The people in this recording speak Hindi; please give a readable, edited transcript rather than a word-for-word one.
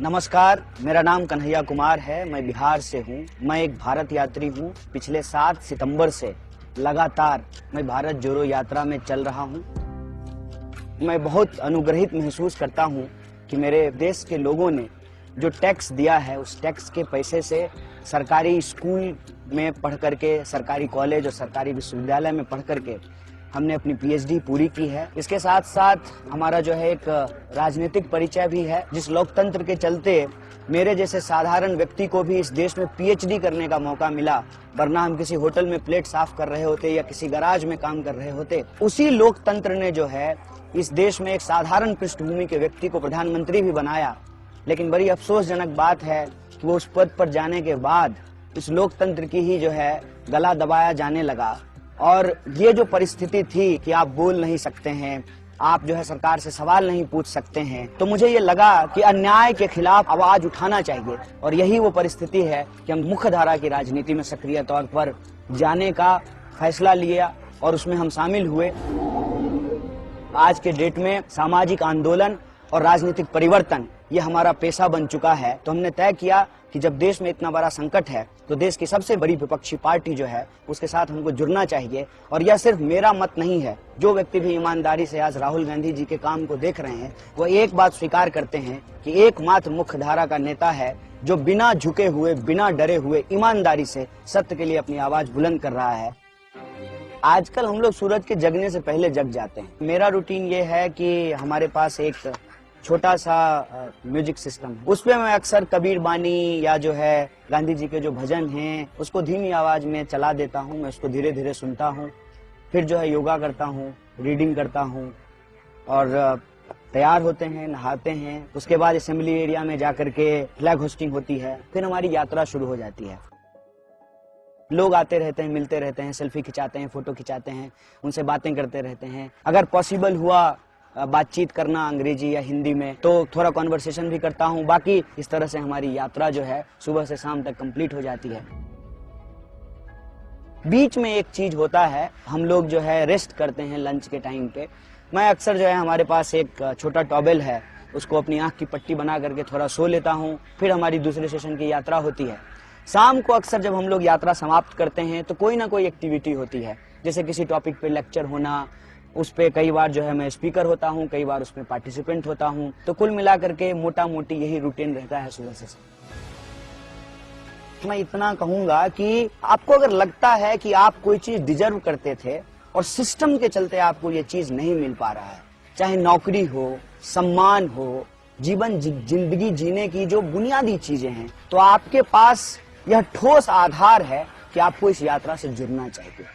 नमस्कार, मेरा नाम कन्हैया कुमार है। मैं बिहार से हूँ। मैं एक भारत यात्री हूँ। पिछले 7 सितंबर से लगातार मैं भारत जोड़ो यात्रा में चल रहा हूँ। मैं बहुत अनुग्रहित महसूस करता हूँ कि मेरे देश के लोगों ने जो टैक्स दिया है, उस टैक्स के पैसे से सरकारी स्कूल में पढ़ करके, सरकारी कॉलेज और सरकारी विश्वविद्यालय में पढ़ करके हमने अपनी पीएचडी पूरी की है। इसके साथ साथ हमारा जो है एक राजनीतिक परिचय भी है, जिस लोकतंत्र के चलते मेरे जैसे साधारण व्यक्ति को भी इस देश में पीएचडी करने का मौका मिला, वरना हम किसी होटल में प्लेट साफ कर रहे होते या किसी गैराज में काम कर रहे होते। उसी लोकतंत्र ने जो है इस देश में एक साधारण पृष्ठभूमि के व्यक्ति को प्रधानमंत्री भी बनाया, लेकिन बड़ी अफसोसजनक बात है कि वो उस पद पर जाने के बाद इस लोकतंत्र की ही जो है गला दबाया जाने लगा। और ये जो परिस्थिति थी कि आप बोल नहीं सकते हैं, आप जो है सरकार से सवाल नहीं पूछ सकते हैं, तो मुझे ये लगा कि अन्याय के खिलाफ आवाज उठाना चाहिए। और यही वो परिस्थिति है कि हम मुख्य धारा की राजनीति में सक्रिय तौर पर जाने का फैसला लिया और उसमें हम शामिल हुए। आज के डेट में सामाजिक आंदोलन और राजनीतिक परिवर्तन ये हमारा पेशा बन चुका है। तो हमने तय किया कि जब देश में इतना बड़ा संकट है तो देश की सबसे बड़ी विपक्षी पार्टी जो है उसके साथ हमको जुड़ना चाहिए। और यह सिर्फ मेरा मत नहीं है, जो व्यक्ति भी ईमानदारी से आज राहुल गांधी जी के काम को देख रहे हैं वो एक बात स्वीकार करते हैं कि एकमात्र मुख्य धारा का नेता है जो बिना झुके हुए, बिना डरे हुए ईमानदारी से सत्य के लिए अपनी आवाज बुलंद कर रहा है। आजकल हम लोग सूरज के जगने से पहले जग जाते हैं। मेरा रूटीन ये है कि हमारे पास एक छोटा सा म्यूजिक सिस्टम, उसपे मैं अक्सर कबीर बानी या जो है गांधी जी के जो भजन हैं उसको धीमी आवाज में चला देता हूँ। मैं उसको धीरे धीरे सुनता हूँ, फिर जो है योगा करता हूँ, रीडिंग करता हूँ और तैयार होते हैं, नहाते हैं। उसके बाद असेंबली एरिया में जाकर के फ्लैग होस्टिंग होती है, फिर हमारी यात्रा शुरू हो जाती है। लोग आते रहते हैं, मिलते रहते हैं, सेल्फी खिंचाते हैं, फोटो खिंचाते हैं, उनसे बातें करते रहते हैं। अगर पॉसिबल हुआ बातचीत करना अंग्रेजी या हिंदी में तो थोड़ा कॉन्वर्सेशन भी करता हूँ। बाकी इस तरह से हमारी यात्रा जो है सुबह से शाम तक कंप्लीट हो जाती है। बीच में एक चीज होता है, हम लोग जो है रेस्ट करते हैं लंच के टाइम पे। मैं अक्सर जो है हमारे पास एक छोटा टॉवेल है, उसको अपनी आंख की पट्टी बना करके थोड़ा सो लेता हूँ। फिर हमारी दूसरे सेशन की यात्रा होती है। शाम को अक्सर जब हम लोग यात्रा समाप्त करते हैं तो कोई ना कोई एक्टिविटी होती है, जैसे किसी टॉपिक पे लेक्चर होना, उस पे कई बार जो है मैं स्पीकर होता हूँ, कई बार उसमें पार्टिसिपेंट होता हूँ। तो कुल मिलाकर के मोटा मोटी यही रूटीन रहता है सुबह से। मैं इतना कहूंगा कि आपको अगर लगता है कि आप कोई चीज डिजर्व करते थे और सिस्टम के चलते आपको ये चीज नहीं मिल पा रहा है, चाहे नौकरी हो, सम्मान हो, जिंदगी जीने की जो बुनियादी चीजें हैं, तो आपके पास यह ठोस आधार है कि आपको इस यात्रा से जुड़ना चाहिए।